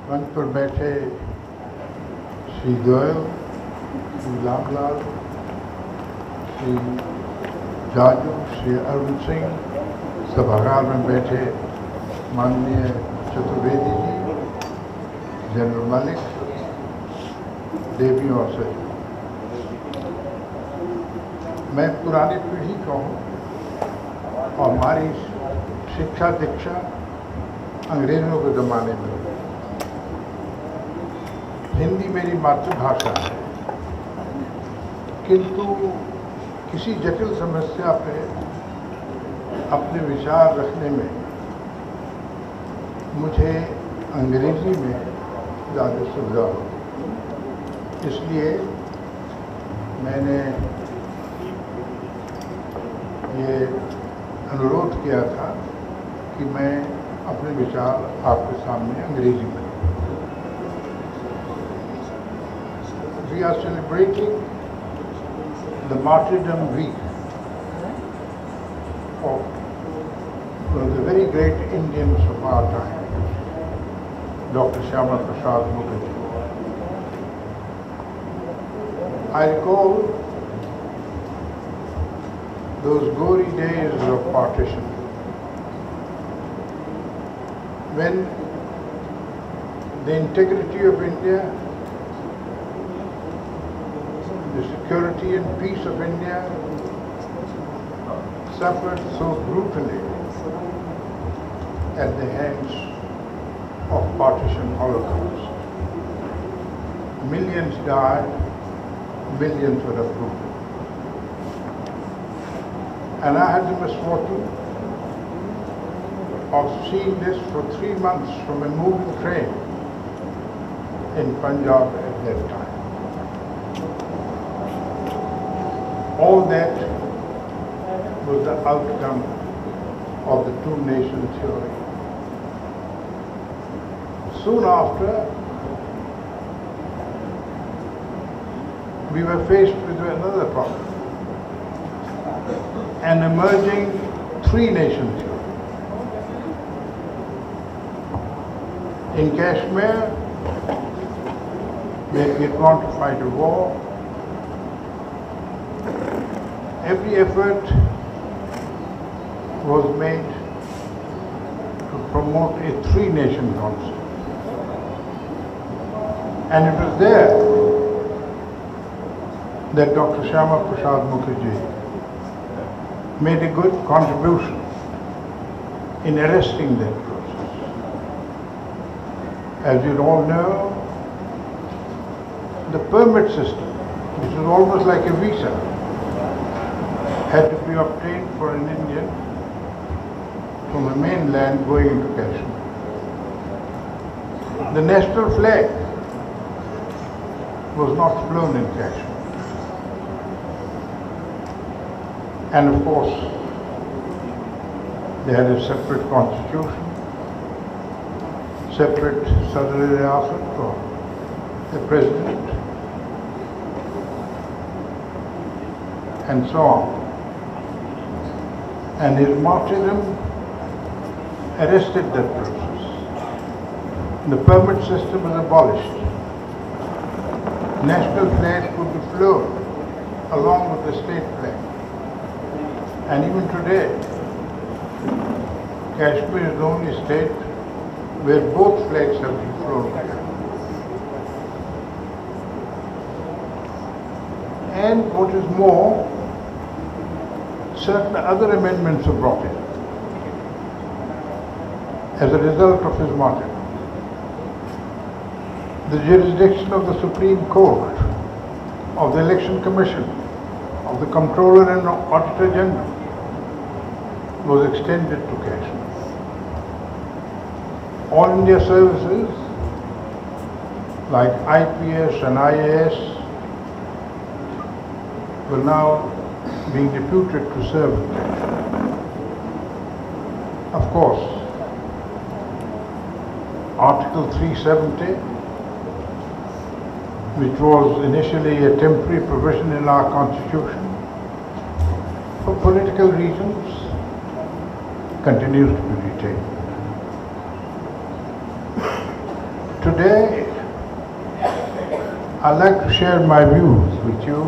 मंच पर बैठे श्री गोयल, श्री लामलाल, श्री जाजू, श्री अरुण सिंह, सभागार में बैठे माननीय चतुर्वेदी जी, जनरल मलिक, देवी और सर, मैं पुरानी पीढ़ी का हूँ और हमारी शिक्षा दीक्षा अंग्रेजों के ज़माने में। हिंदी मेरी मातृभाषा है, किंतु किसी जटिल समस्या पे अपने विचार रखने में मुझे अंग्रेजी में ज़्यादा सुविधा होती। इसलिए मैंने ये अनुरोध किया था कि मैं अपने विचार आपके सामने अंग्रेजी में। We are celebrating the martyrdom week of one of the very great Indians of our time, Dr. Shyama Prasad Mukherjee. I recall those gory days of partition, when the integrity of India, the security and peace of India suffered so brutally at the hands of partition holocaust. Millions died, millions were uprooted. And I had the misfortune of seeing this for 3 months from a moving train in Punjab at that time. All that was the outcome of the two-nation theory. Soon after, we were faced with another problem, an emerging three-nation theory. In Kashmir, where we had gone to fight a war, every effort was made to promote a three-nation concept. And it was there that Dr. Shyama Prasad Mukherjee made a good contribution in arresting that process. As you all know, the permit system, which is almost like a visa, had to be obtained for an Indian from the mainland going into Kashmir. The national flag was not flown in Kashmir. And of course, they had a separate constitution, separate Sadr Riyasat or the president, and so on. And his martyrdom arrested that process. The permit system was abolished. National flags could be flown along with the state flag. And even today, Kashmir is the only state where both flags have been flown together. And what is more, certain other amendments were brought in as a result of his martyrdom. The jurisdiction of the Supreme Court, of the Election Commission, of the Comptroller and Auditor General was extended to Kashmir. All India services like IPS and IAS were now being deputed to serve in Kashmir. Of course, Article 370, which was initially a temporary provision in our constitution, for political reasons continues to be retained. Today, I'd like to share my views with you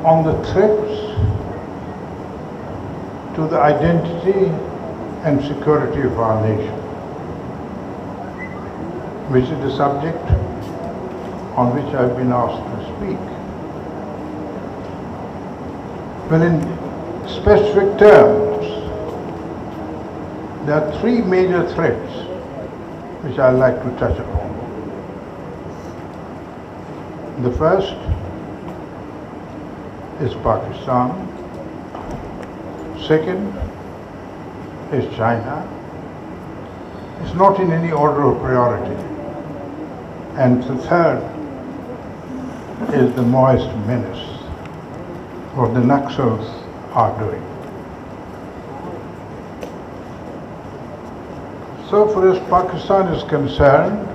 on the threats to the identity and security of our nation, which is the subject on which I've been asked to speak. Well, in specific terms, there are three major threats which I'd like to touch upon. The first is Pakistan. Second is China. It's not in any order of priority. And the third is the Maoist menace, what the Naxals are doing. So far as Pakistan is concerned,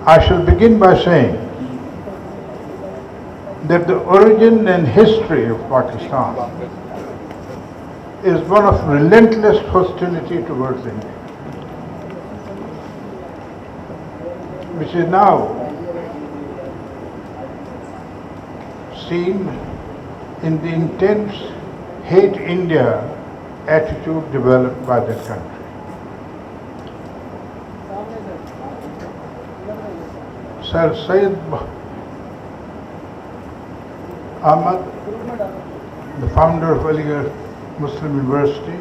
I shall begin by saying that the origin and history of Pakistan is one of relentless hostility towards India, which is now seen in the intense hate India attitude developed by that country. Sir Syed Ahmad, the founder of Aligarh Muslim University,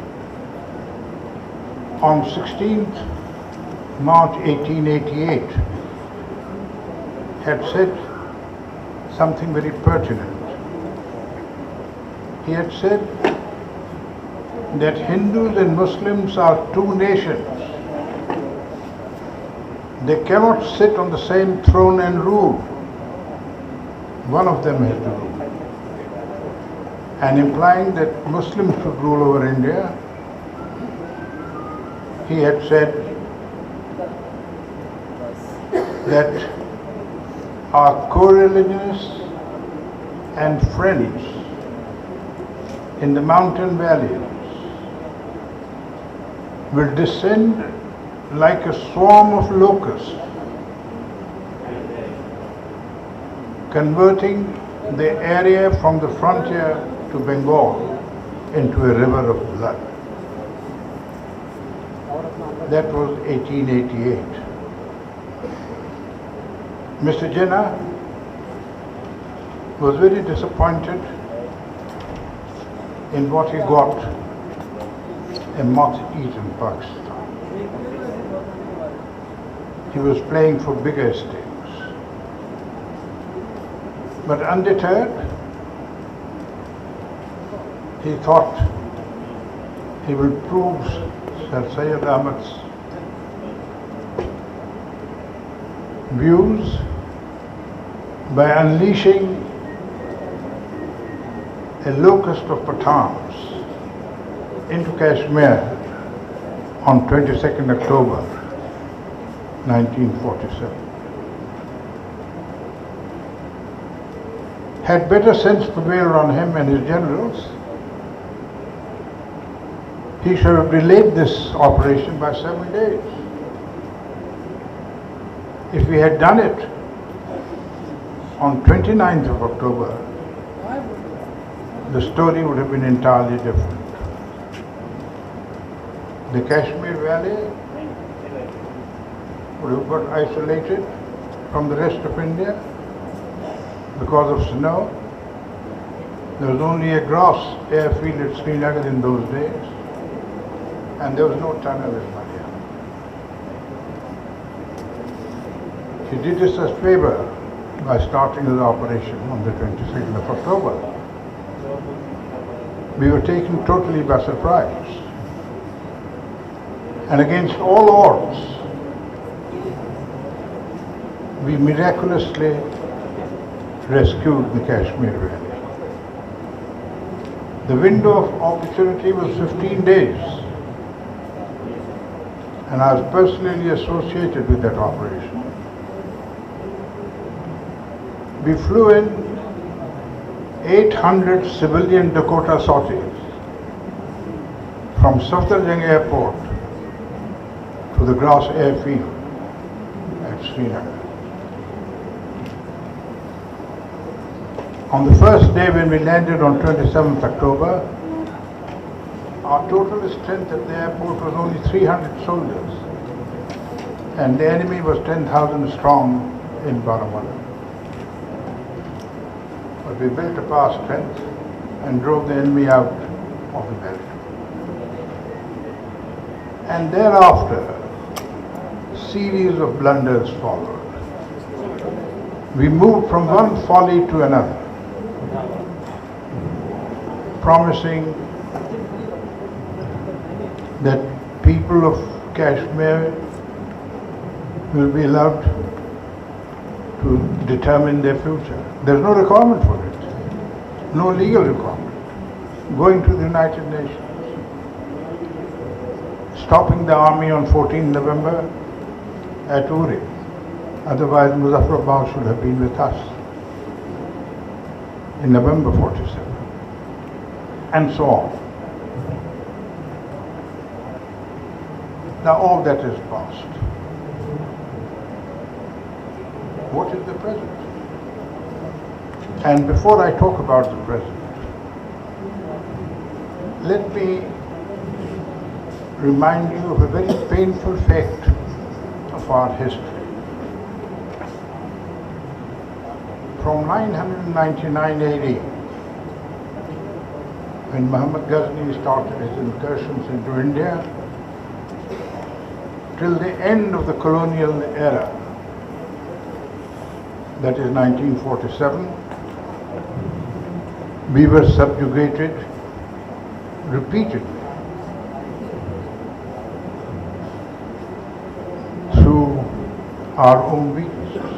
on 16th March 1888 had said something very pertinent. He had said that Hindus and Muslims are two nations. They cannot sit on the same throne and rule. One of them has to rule. And implying that Muslims should rule over India, he had said that our co-religionists and friends in the mountain valleys will descend like a swarm of locusts, converting the area from the frontier to Bengal into a river of blood. That was 1888. Mr. Jinnah was very disappointed in what he got, a moth-eaten Pakistan. He was playing for bigger stakes. But undeterred, he thought he will prove Sir Syed Ahmad's views by unleashing a locust of Pathans into Kashmir on 22nd October 1947. Had better sense prevailed on him and his generals, he should have delayed this operation by 7 days. If we had done it on 29th of October, the story would have been entirely different. The Kashmir Valley would have got isolated from the rest of India because of snow. There was only a grass airfield at Srinagar in those days, and there was no tunnel in Malia. He did us a favor by starting his operation on the 22nd of October. We were taken totally by surprise. And against all odds, we miraculously rescued the Kashmir Valley. The window of opportunity was 15 days, and I was personally associated with that operation. We flew in 800 civilian Dakota sorties from Lt.Gen airport to the grass airfield at Sinha. On the first day when we landed on 27th October, our total strength at the airport was only 300 soldiers, and the enemy was 10,000 strong in Baramulla. But we built up our strength and drove the enemy out of the belt. And thereafter, series of blunders followed. We moved from one folly to another, promising that people of Kashmir will be allowed to determine their future. There's no requirement for it, no legal requirement. Going to the United Nations, stopping the army on 14 November at Uri. Otherwise, Muzaffarabad should have been with us in November 47, and so on. Now all that is past. What is the present? And before I talk about the present, let me remind you of a very painful fact of our history. From 999 AD, when Muhammad Ghazni started his incursions into India, till the end of the colonial era, that is 1947, we were subjugated repeatedly through our own weaknesses.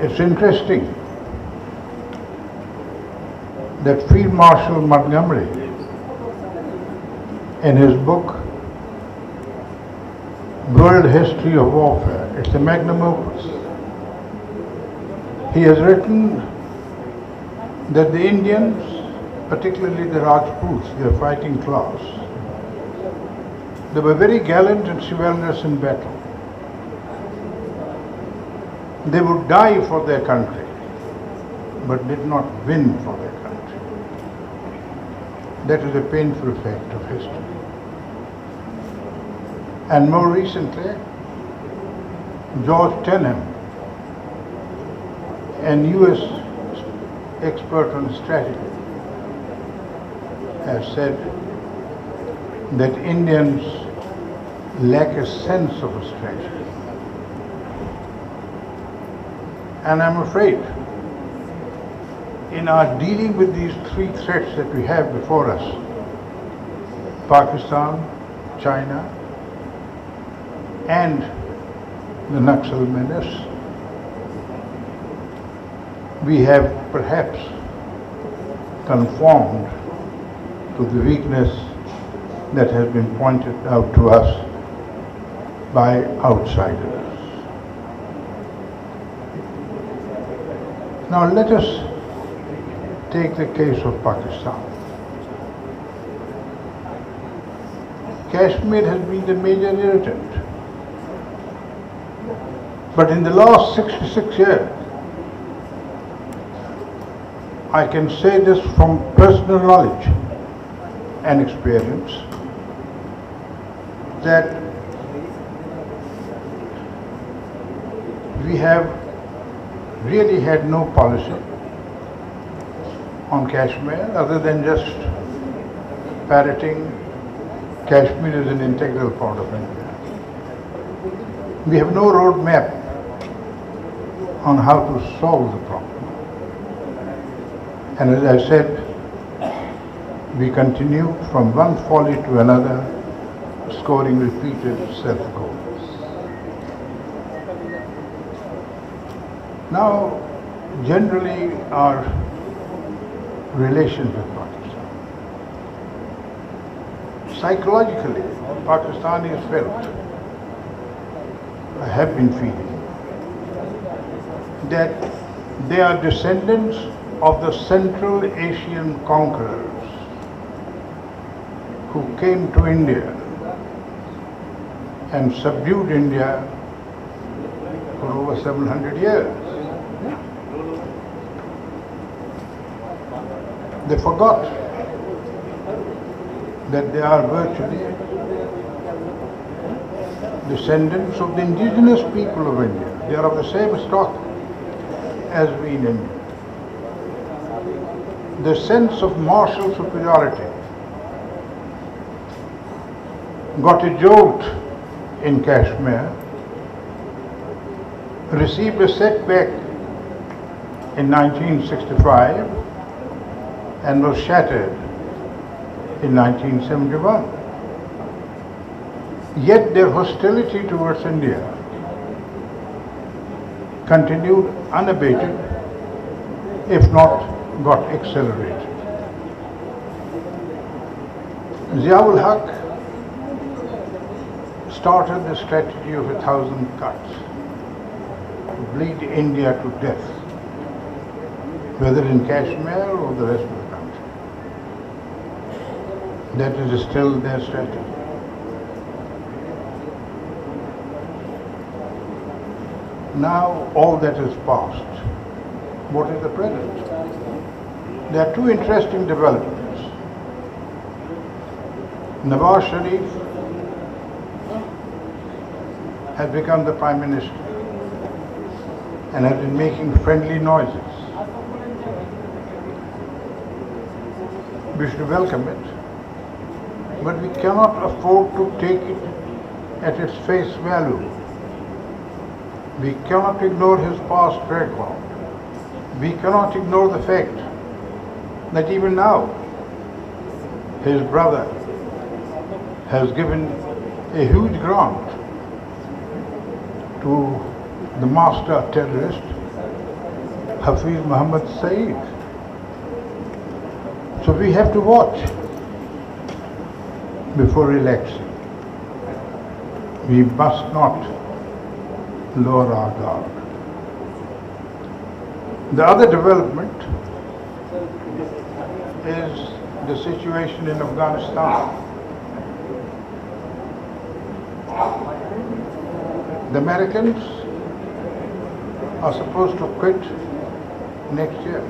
It's interesting that Field Marshal Montgomery, in his book World History of Warfare, it's a magnum opus, he has written that the Indians, particularly the Rajputs, their fighting class, they were very gallant and chivalrous in battle. They would die for their country, but did not win for their country. That is a painful fact of history. And more recently, George Tenham, an US expert on strategy, has said that Indians lack a sense of a strategy. And I'm afraid, in our dealing with these three threats that we have before us, Pakistan, China, and the Naxal menace, we have perhaps conformed to the weakness that has been pointed out to us by outsiders. Now let us take the case of Pakistan. Kashmir has been the major irritant. But in the last 66 years, I can say this from personal knowledge and experience, that we have really had no policy on Kashmir other than just parroting Kashmir is an integral part of India. We have no road map on how to solve the problem. And as I said, we continue from one folly to another, scoring repeated self-goals. Now, generally our relations with Pakistan. Psychologically, Pakistanis felt, I have been feeling, that they are descendants of the Central Asian conquerors who came to India and subdued India for over 700 years. They forgot that they are virtually descendants of the indigenous people of India. They are of the same stock as we in India. The sense of martial superiority got a jolt in Kashmir, received a setback in 1965 and was shattered in 1971. Yet their hostility towards India continued unabated, if not got accelerated. Ziaul Haq started the strategy of 1,000 cuts to bleed India to death, whether in Kashmir or the rest of the country. That is still their strategy. Now all that is past. What is the present? There are two interesting developments. Nawaz Sharif has become the Prime Minister and has been making friendly noises. We should welcome it, but we cannot afford to take it at its face value. We cannot ignore his past record. We cannot ignore the fact that even now his brother has given a huge grant to the master terrorist Hafiz Muhammad Saeed. So we have to watch before relaxing. We must not lower our guard. The other development is the situation in Afghanistan. The Americans are supposed to quit next year.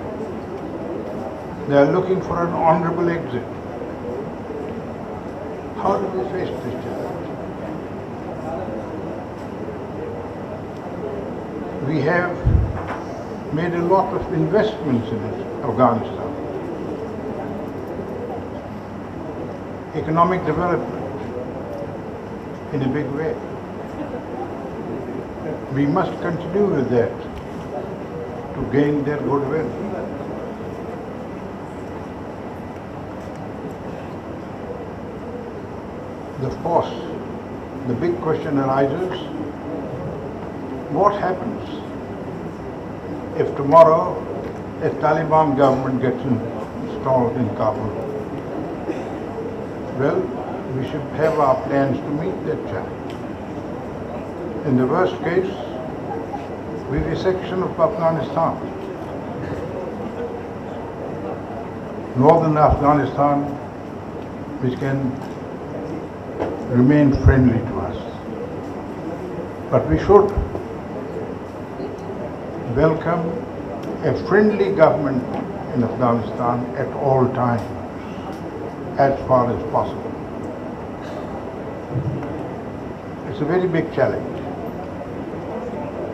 They are looking for an honorable exit. How do we face this challenge? We have made a lot of investments in Afghanistan. Economic development in a big way. We must continue with that to gain their goodwill. Of course, the big question arises, what happens if tomorrow a Taliban government gets installed in Kabul? Well, we should have our plans to meet that challenge. In the worst case, we have a section of Afghanistan, northern Afghanistan, which can remain friendly to us. But we should welcome a friendly government in Afghanistan at all times, as far as possible. It's a very big challenge.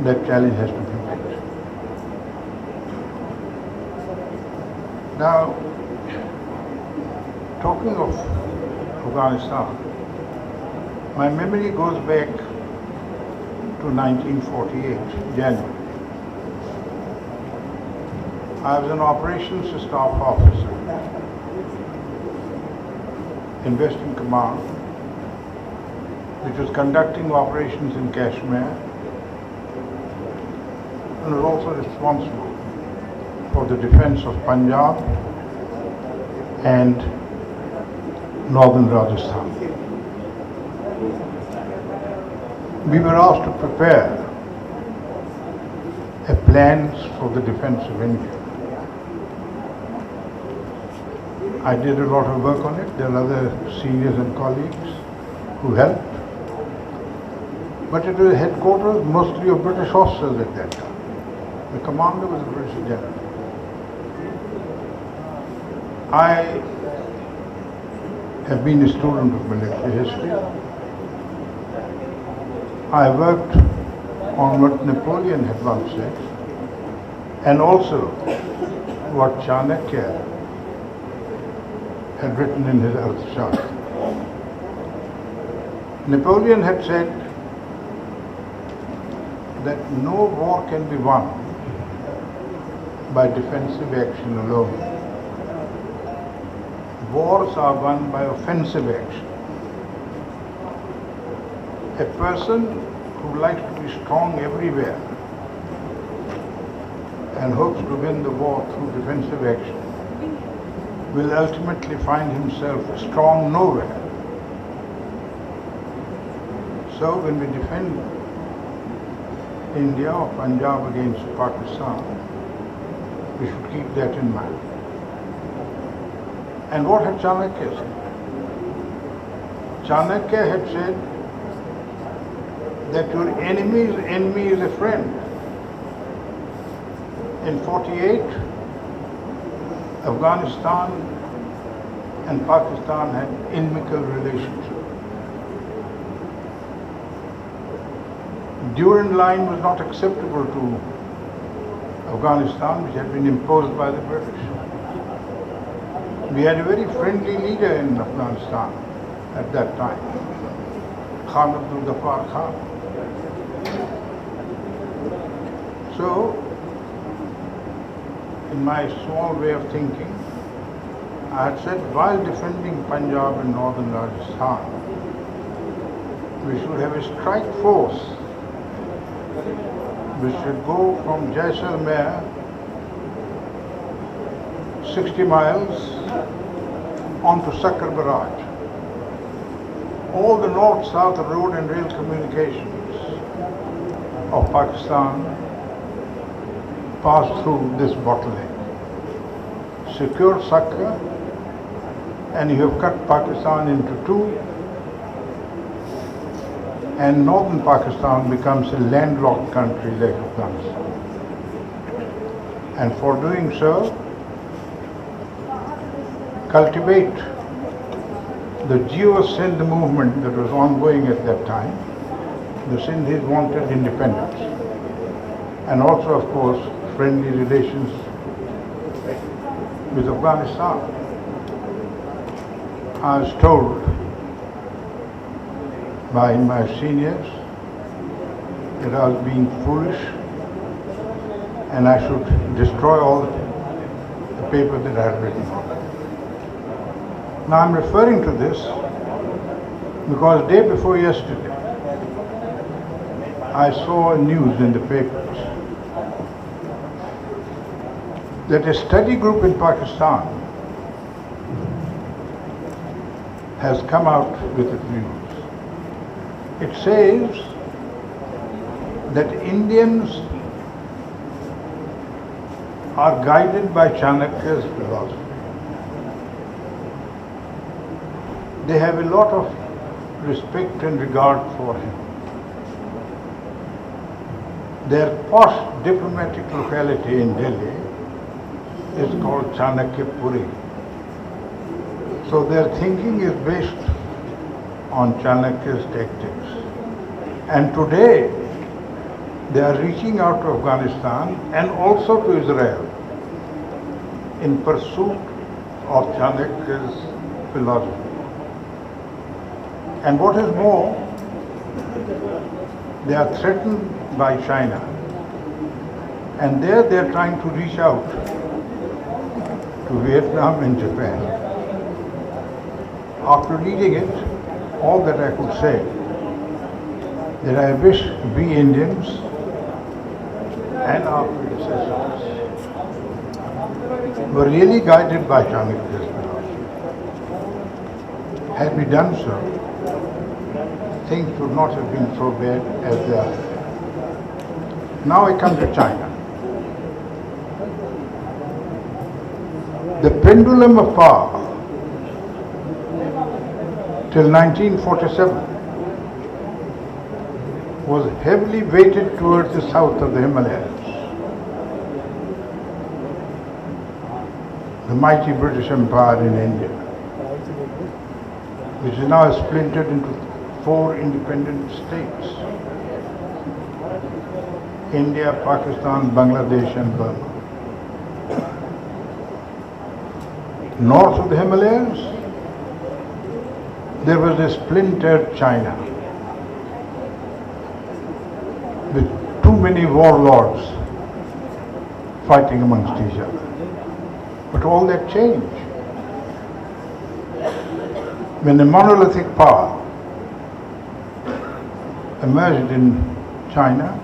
That challenge has to be met. Now, talking of Afghanistan, my memory goes back to 1948, January. I was an operations staff officer in Western Command, which was conducting operations in Kashmir and was also responsible for the defense of Punjab and northern Rajasthan. We were asked to prepare a plans for the defense of India. I did a lot of work on it. There are other seniors and colleagues who helped. but it was a headquarters mostly of British officers at that time. The commander was a British general. I have been a student of military history. I worked on what Napoleon had once said, and also what Chanakya had written in his Arthashastra. Napoleon had said that no war can be won by defensive action alone. Wars are won by offensive action. A person who likes to be strong everywhere and hopes to win the war through defensive action will ultimately find himself strong nowhere. So when we defend India or Punjab against Pakistan, we should keep that in mind. And what had Chanakya said? Chanakya had said that your enemy's enemy is a friend. In 48, Afghanistan and Pakistan had inimical relationship. Durand Line was not acceptable to Afghanistan, which had been imposed by the British. We had a very friendly leader in Afghanistan at that time, Khan Abdul Ghaffar Khan. So, in my small way of thinking, I had said while defending Punjab and northern Rajasthan, we should have a strike force which should go from Jaisalmer 60 miles onto Sakar Barrage. All the north-south road and rail communications of Pakistan pass through this bottleneck. Secure Sakar, and you have cut Pakistan into two, and northern Pakistan becomes a landlocked country like Afghanistan. And for doing so, cultivate the Geo-Sindh movement that was ongoing at that time. The Sindhis wanted independence, and also, of course, friendly relations with Afghanistan. I was told by my seniors that I was being foolish and I should destroy all the paper that I had written on. Now I'm referring to this because day before yesterday I saw news in the papers that a study group in Pakistan has come out with its views. It says that Indians are guided by Chanakya's philosophy. They have a lot of respect and regard for him. Their posh diplomatic locality in Delhi is called Chanakyapuri. So their thinking is based on Chanakya's tactics. And today, they are reaching out to Afghanistan and also to Israel in pursuit of Chanakya's philosophy. And what is more, they are threatened by China. And there they are trying to reach out to Vietnam and Japan. After reading it, all that I could say, that I wish we Indians and our predecessors were really guided by Chanakya's philosophy. Had we done so, things would not have been so bad as they are. Now I come to China. The pendulum of power till 1947 was heavily weighted towards the south of the Himalayas. The mighty British Empire in India, which is now splintered into 4 independent states: India, Pakistan, Bangladesh and Burma. North of the Himalayas, there was a splintered China with too many warlords fighting amongst each other. But all that changed when a monolithic power emerged in China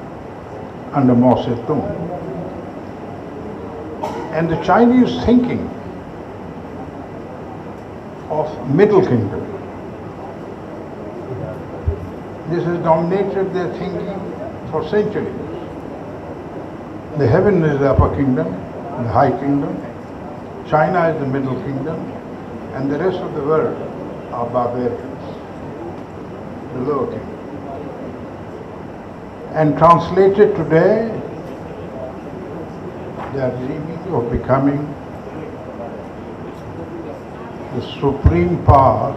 under Mao Zedong. And the Chinese thinking of Middle Kingdom, this has dominated their thinking for centuries. The heaven is the upper kingdom, the high kingdom. China is the middle kingdom, and the rest of the world are barbarians, the lower kingdom. And translated today, they are dreaming of becoming the supreme power,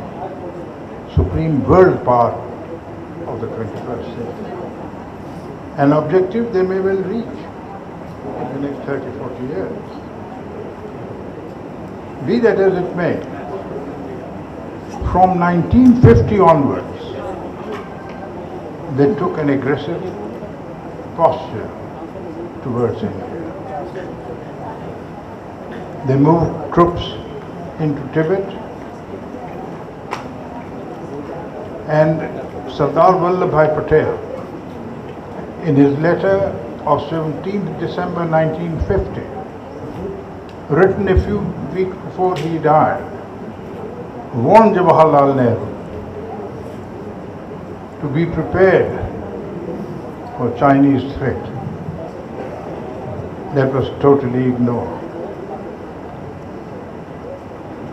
supreme world power of the 21st century. An objective they may well reach in the next 30, 40 years. Be that as it may, from 1950 onwards, they took an aggressive posture towards India. They moved troops into Tibet, and Sardar Vallabhbhai Patel, in his letter of 17th December 1950, written a few weeks before he died, warned Jawaharlal Nehru to be prepared for Chinese threat. That was totally ignored.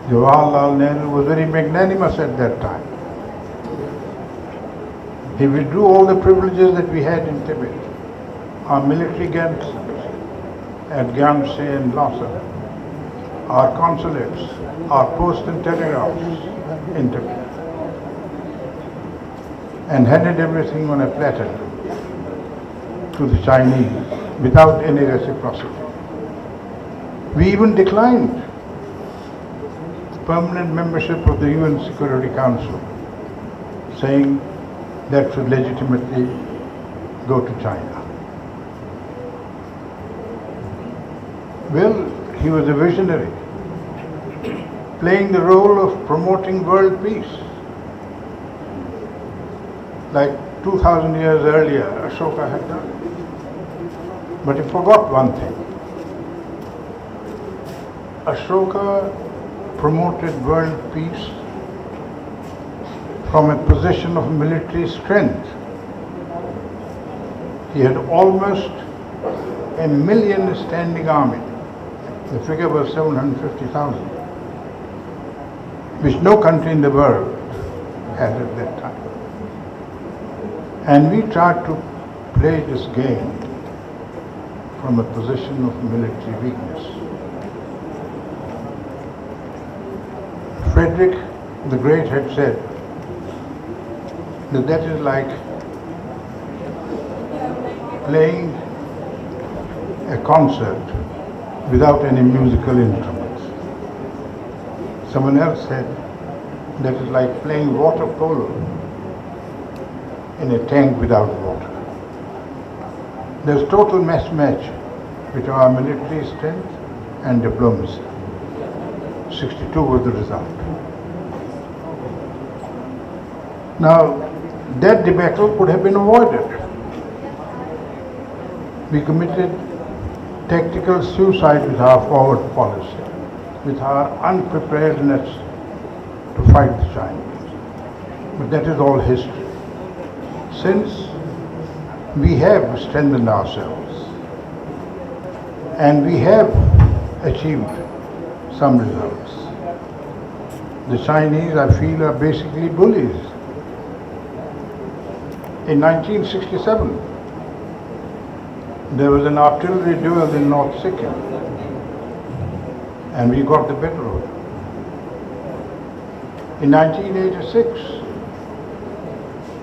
Jawaharlal Nehru was very magnanimous at that time. He withdrew all the privileges that we had in Tibet, our military garrisons at Gyamse and Lhasa, our consulates, our post and telegraphs in Tibet, and handed everything on a platter to the Chinese without any reciprocity. We even declined permanent membership of the UN Security Council, saying that should legitimately go to China. Well, he was a visionary, playing the role of promoting world peace. Like 2000 years earlier, Ashoka had done. But he forgot one thing. Ashoka promoted world peace from a position of military strength. He had almost 1 million standing army. The figure was 750,000, which no country in the world had at that time. And we tried to play this game from a position of military weakness. Frederick the Great had said that is like playing a concert without any musical instruments. Someone else said that is like playing water polo in a tank without water. There's total mismatch between our military strength and diplomacy. 62 was the result. Now, that debacle could have been avoided. We committed tactical suicide with our forward policy, with our unpreparedness to fight the Chinese. But that is all history. Since we have strengthened ourselves and we have achieved some results, the Chinese, I feel, are basically bullies. In 1967, there was an artillery duel in North Sikkim, and we got the better of it. In 1986,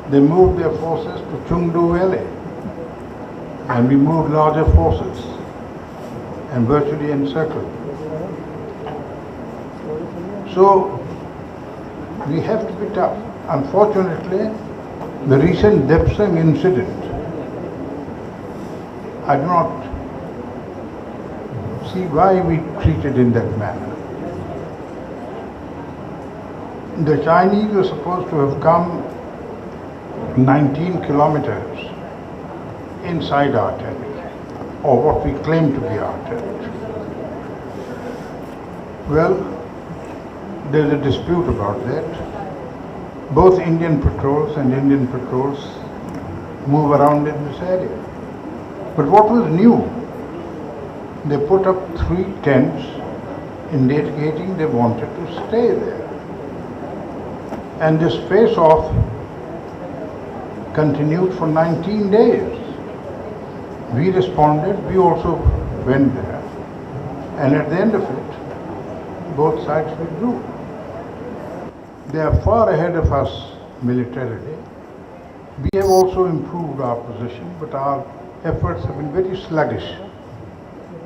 they moved their forces to Chengdu Valley, and we moved larger forces and virtually encircled. So we have to be tough. Unfortunately, the recent Depsang incident, I do not see why we treated in that manner. The Chinese were supposed to have come 19 kilometers inside our territory, or what we claim to be our territory. Well, there's a dispute about that. Both Indian patrols and Indian patrols move around in this area. But what was new? They put up 3 tents indicating they wanted to stay there. And this face-off continued for 19 days. We responded, we also went there. And at the end of it, both sides withdrew. They are far ahead of us militarily. We have also improved our position, but our efforts have been very sluggish.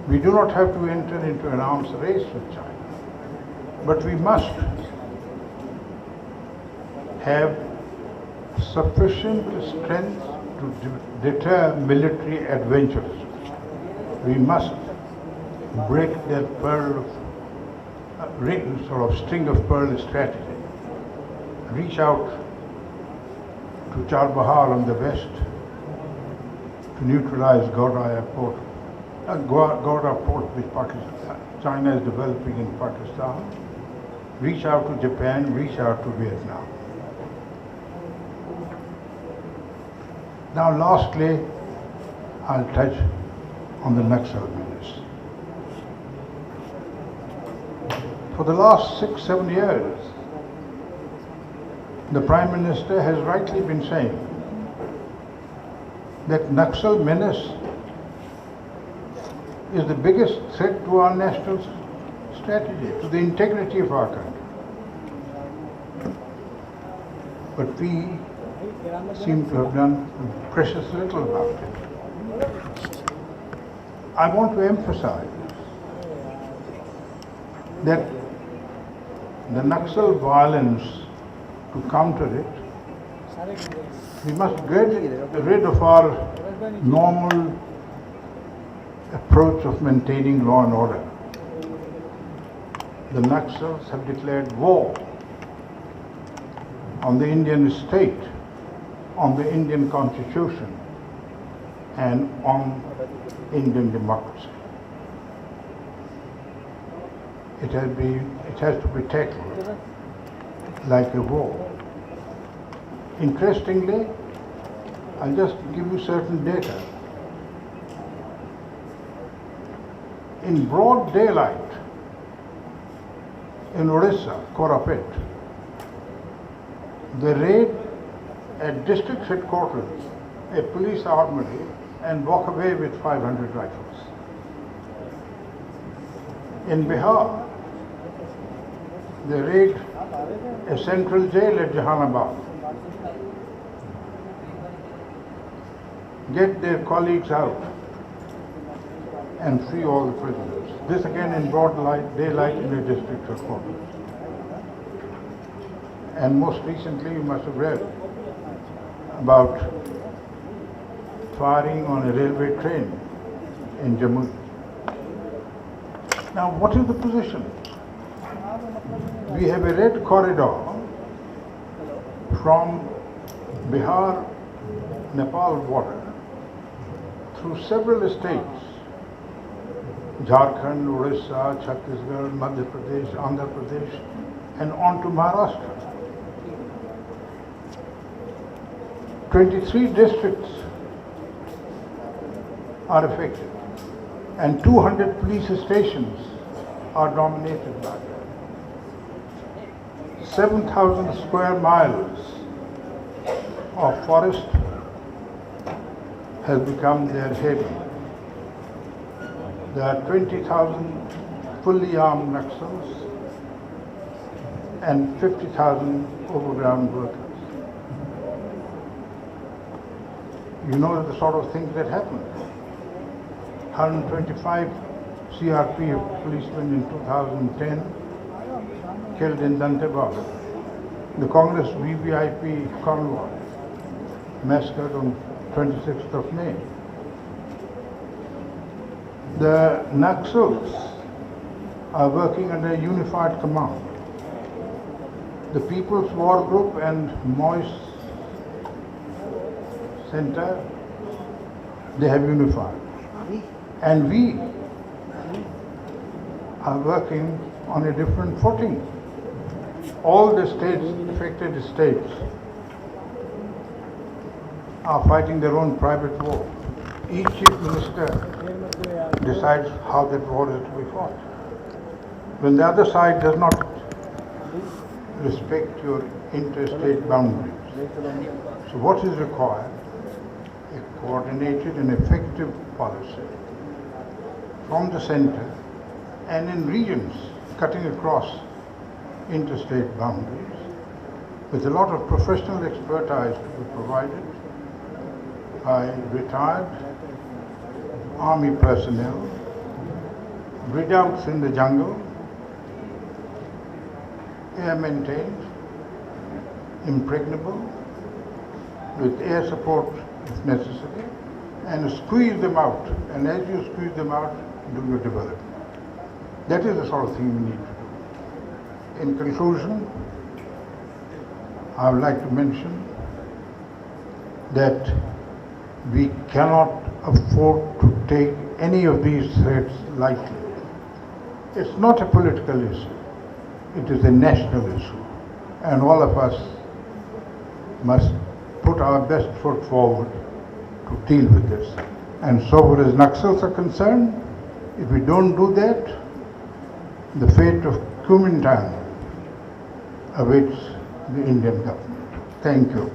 We do not have to enter into an arms race with China, but we must have sufficient strength to deter military adventurism. We must break that sort of string of pearl strategy. Reach out to Charbahar on the west to neutralize Gauda port, which China is developing in Pakistan. Reach out to Japan, reach out to Vietnam. Now lastly, I'll touch on the Naxal menace. For the last 6-7 years, the Prime Minister has rightly been saying that Naxal menace is the biggest threat to our national strategy, to the integrity of our country. But we seem to have done precious little about it. I want to emphasize that the Naxal violence, to counter it, we must get rid of our normal approach of maintaining law and order. The Naxals have declared war on the Indian state, on the Indian constitution, and on Indian democracy. It has to be tackled like a war. Interestingly, I'll just give you certain data. In broad daylight in Odisha, Korapet, they raid at district headquarters a police armory and walk away with 500 rifles. In Bihar, they raid a central jail at Jahanabad, get their colleagues out and free all the prisoners. This again in broad daylight in a district headquarters. And most recently, you must have read about firing on a railway train in Jammu. Now, what is the position? We have a red corridor from Bihar-Nepal border through several states, Jharkhand, Odisha, Chhattisgarh, Madhya Pradesh, Andhra Pradesh, and on to Maharashtra. 23 districts are affected, and 200 police stations are dominated by that. 7,000 square miles of forest has become their haven. There are 20,000 fully armed Naxals and 50,000 overground workers. You know the sort of things that happen. 125 CRPF policemen in 2010 killed in Dantebag. The Congress VVIP convoy massacred on 26th of May. The Naxals are working under a unified command. The People's War Group and Moist Center, they have unified. And we are working on a different footing. All the states, affected states, are fighting their own private war. Each chief minister decides how that war is to be fought. When the other side does not respect your interstate boundaries. So what is required? A coordinated and effective policy from the center and in regions cutting across interstate boundaries with a lot of professional expertise to be provided by retired army personnel, redoubts in the jungle, air maintained, impregnable, with air support if necessary, and squeeze them out. And as you squeeze them out, do your development. That is the sort of thing we need to do. In conclusion, I would like to mention that we cannot afford to take any of these threats lightly. It's not a political issue. It is a national issue. And all of us must put our best foot forward to deal with this. And so far as Naxals are concerned, if we don't do that, the fate of Kuomintang awaits the Indian government. Thank you.